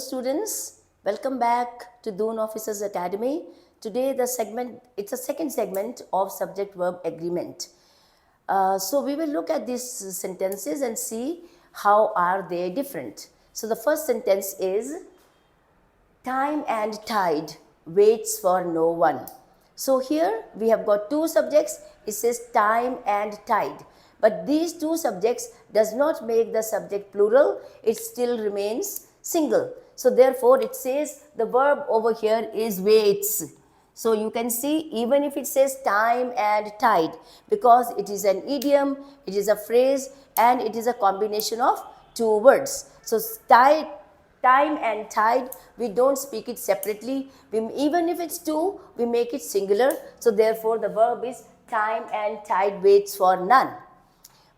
students, welcome back to Doon Officers Academy. Today it's a second segment of subject verb agreement. So we will look at these sentences and see how are they different. So the first sentence is, time and tide waits for no one. So here we have got two subjects. It says time and tide. But these two subjects does not make the subject plural. It still remains single. So therefore it says the verb over here is waits. So you can see even if it says time and tide, because it is an idiom, it is a phrase, and it is a combination of two words. So time and tide, we don't speak it separately. Even if it's two, we make it singular. So therefore the verb is time and tide waits for none.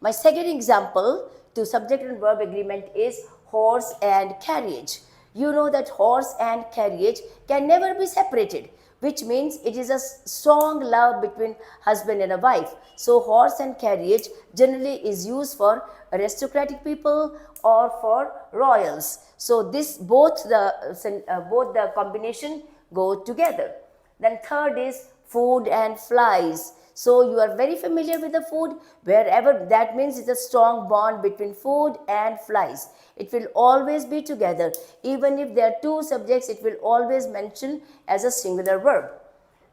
My second example to subject and verb agreement is horse and carriage. You know that horse and carriage can never be separated, which means it is a strong love between husband and a wife. So horse and carriage generally is used for aristocratic people or for royals. So this both the combination go together. Then third is food and flies. So you are very familiar with the food. Wherever, that means it's a strong bond between food and flies. It will always be together. Even if there are two subjects, it will always mention as a singular verb.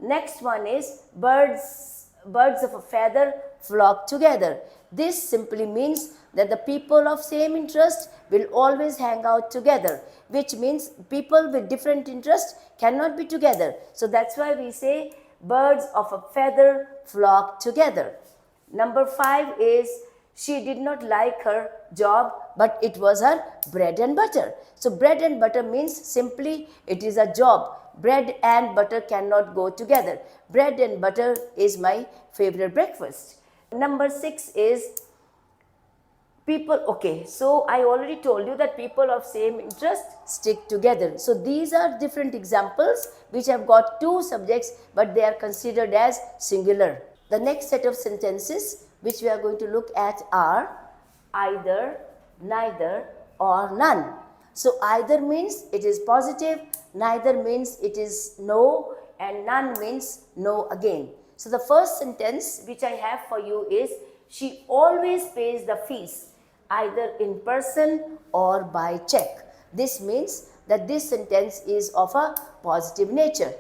Next one is birds of a feather flock together. This simply means that the people of same interest will always hang out together, which means people with different interests cannot be together. So that's why we say birds of a feather flock together. Number 5 is, she did not like her job, but it was her bread and butter. So bread and butter means simply it is a job. Bread and butter cannot go together. Bread and butter is my favorite breakfast. Number 6 is so I already told you that people of same interest stick together. So these are different examples which have got two subjects, but they are considered as singular. The next set of sentences which we are going to look at are either, neither, or none. So either means it is positive, neither means it is no, and none means no again. So the first sentence which I have for you is, she always pays the fees, either in person or by check. This means that this sentence is of a positive nature.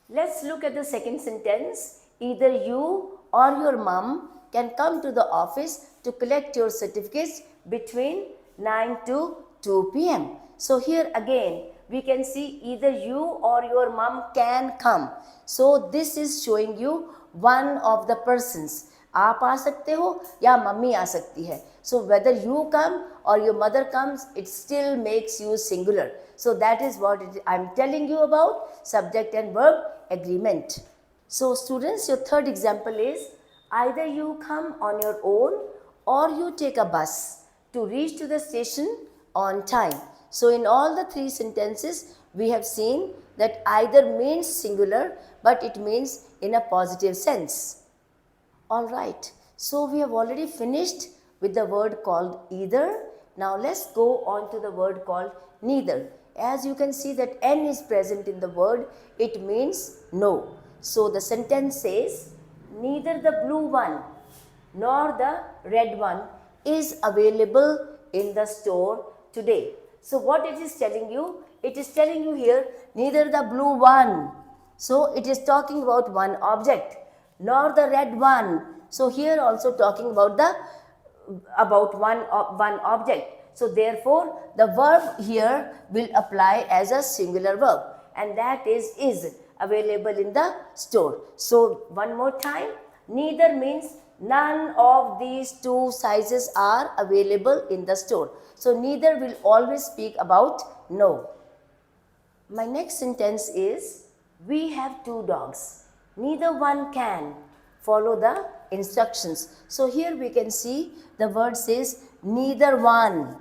Let's look at the second sentence. Either you or your mom can come to the office to collect your certificates between 9 to 2 p.m. So here again we can see either you or your mom can come. So this is showing you one of the persons. आप आ सकते हो या mummy आ सकती है. So whether you come or your mother comes, it still makes you singular. So that is what I'm telling you about subject and verb agreement. So students, your third example is, either you come on your own or you take a bus to reach to the station on time. So in all the three sentences, we have seen that either means singular, but it means in a positive sense. Alright, so we have already finished with the word called either. Now let's go on to the word called neither. As you can see that N is present in the word, it means no. So the sentence says, neither the blue one nor the red one is available in the store today. So what it is telling you? It is telling you here, neither the blue one. So it is talking about one object, nor the red one. So here also talking about one object. So therefore the verb here will apply as a singular verb, and that is available in the store. So one more time, neither means none of these two sizes are available in the store. So neither will always speak about no. My next sentence is, we have two dogs. Neither one can follow the instructions. So here we can see the word says neither one.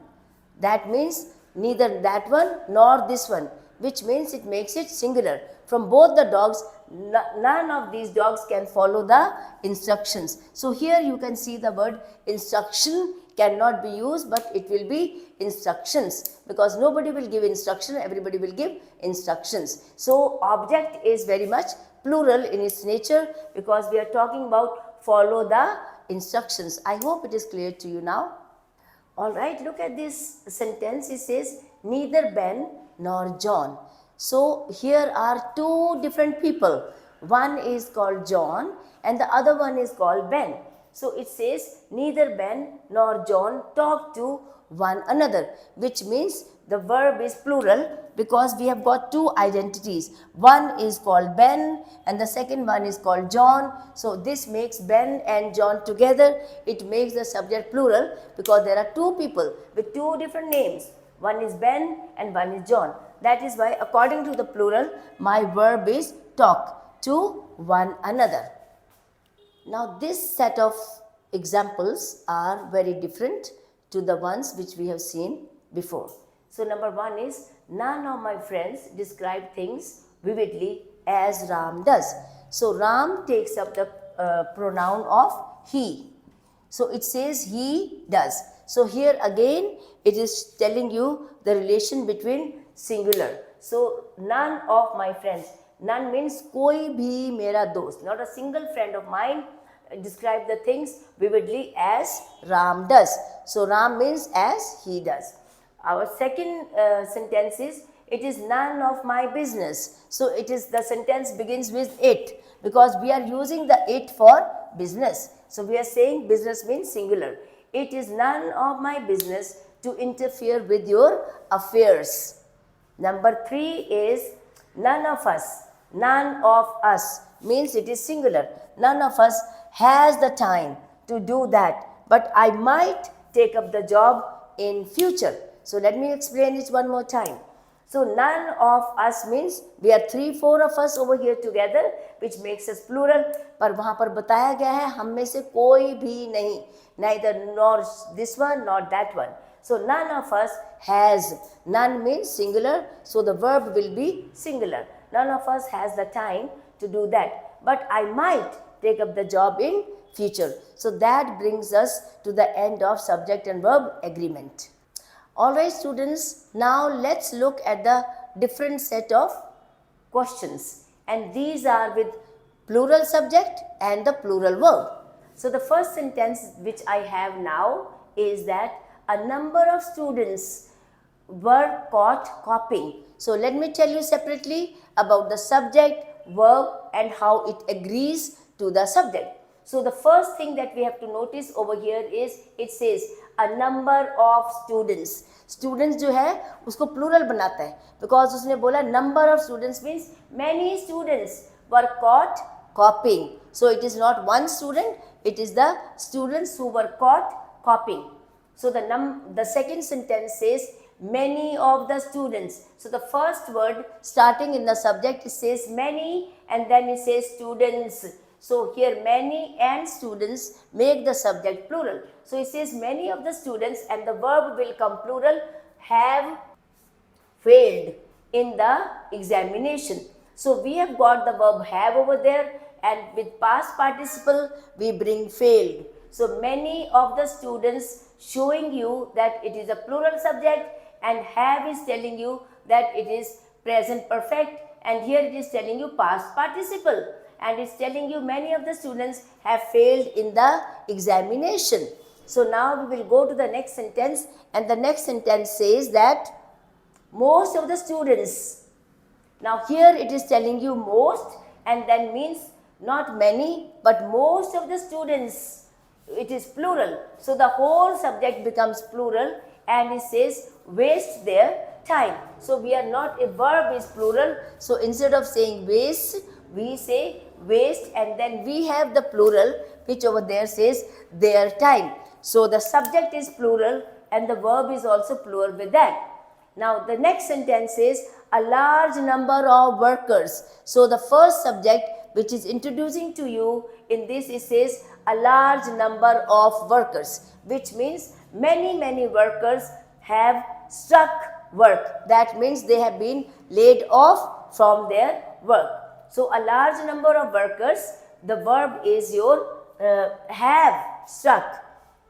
That means neither that one nor this one, which means it makes it singular. From both the dogs, none of these dogs can follow the instructions. So here you can see the word instruction cannot be used, but it will be instructions, because nobody will give instruction, everybody will give instructions. So object is very much plural in its nature, because we are talking about follow the instructions. I hope it is clear to you now. All right, look at this sentence. It says neither Ben nor John. So here are two different people. One is called John and the other one is called Ben. So it says neither Ben nor John talk to one another, which means the verb is plural, because we have got two identities. One is called Ben and the second one is called John. So this makes Ben and John together. It makes the subject plural, because there are two people with two different names. One is Ben and one is John. That is why, according to the plural, my verb is talk to one another. Now this set of examples are very different to the ones which we have seen before. So number one is, none of my friends describe things vividly as Ram does. So Ram takes up the pronoun of he. So it says he does. So here again it is telling you the relation between singular. So none of my friends. None means koi bhi mera dost. Not a single friend of mine describe the things vividly as Ram does. So Ram means as he does. Our second sentence is, it is none of my business. So it is, the sentence begins with it, because we are using the it for business. So we are saying business means singular. It is none of my business to interfere with your affairs. Number three is none of us. None of us means it is singular. None of us has the time to do that, but I might take up the job in future. So let me explain it one more time. So none of us means we are 3-4 of us over here together, which makes us plural. पर वहाँ पर बताया गया है हम में से कोई भी नहीं, neither nor this one nor that one. So none of us has. None means singular, so the verb will be singular. None of us has the time to do that, but I might take up the job in future. So that brings us to the end of subject and verb agreement. Alright students, now let's look at the different set of questions, and these are with plural subject and the plural verb. So the first sentence which I have now is that a number of students were caught copying. So let me tell you separately about the subject, verb and how it agrees to the subject. So the first thing that we have to notice over here is it says a number of students. Students जो है उसको plural बनाता है, because उसने बोला number of students means many students were caught copying. So it is not one student, it is the students who were caught copying. So the second sentence says many of the students. So the first word starting in the subject, it says many and then it says students. So here many and students make the subject plural. So it says many of the students, and the verb will come plural, have failed in the examination. So we have got the verb have over there, and with past participle we bring failed. So many of the students, showing you that it is a plural subject, and have is telling you that it is present perfect, and here it is telling you past participle, and it's telling you many of the students have failed in the examination. So now we will go to the next sentence, and the next sentence says that most of the students. Now here it is telling you most, and then means not many but most of the students. It is plural. So the whole subject becomes plural, and it says waste their time. So we are not, a verb is plural. So instead of saying waste, we say waste, and then we have the plural which over there says their time. So the subject is plural and the verb is also plural with that. Now the next sentence says a large number of workers. So the first subject which is introducing to you in this, it says a large number of workers, which means many workers have struck work. That means they have been laid off from their work. So a large number of workers, the verb is your have struck.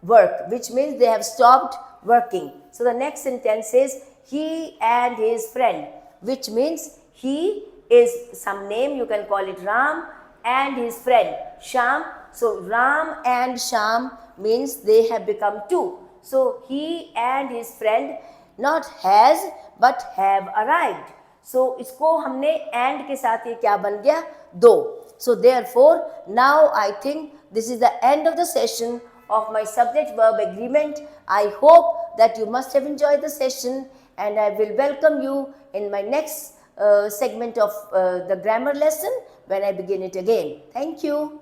work, which means they have stopped working. So the next sentence is he and his friend, which means he is some name, you can call it Ram, and his friend Sham. So Ram and Sham means they have become two. So he and his friend not has but have arrived. So इसको हमने and के साथ ये क्या बन गया, दो. So therefore now I think this is the end of the session of my subject verb agreement. I hope that you must have enjoyed the session, and I will welcome you in my next segment of the grammar lesson when I begin it again. Thank you.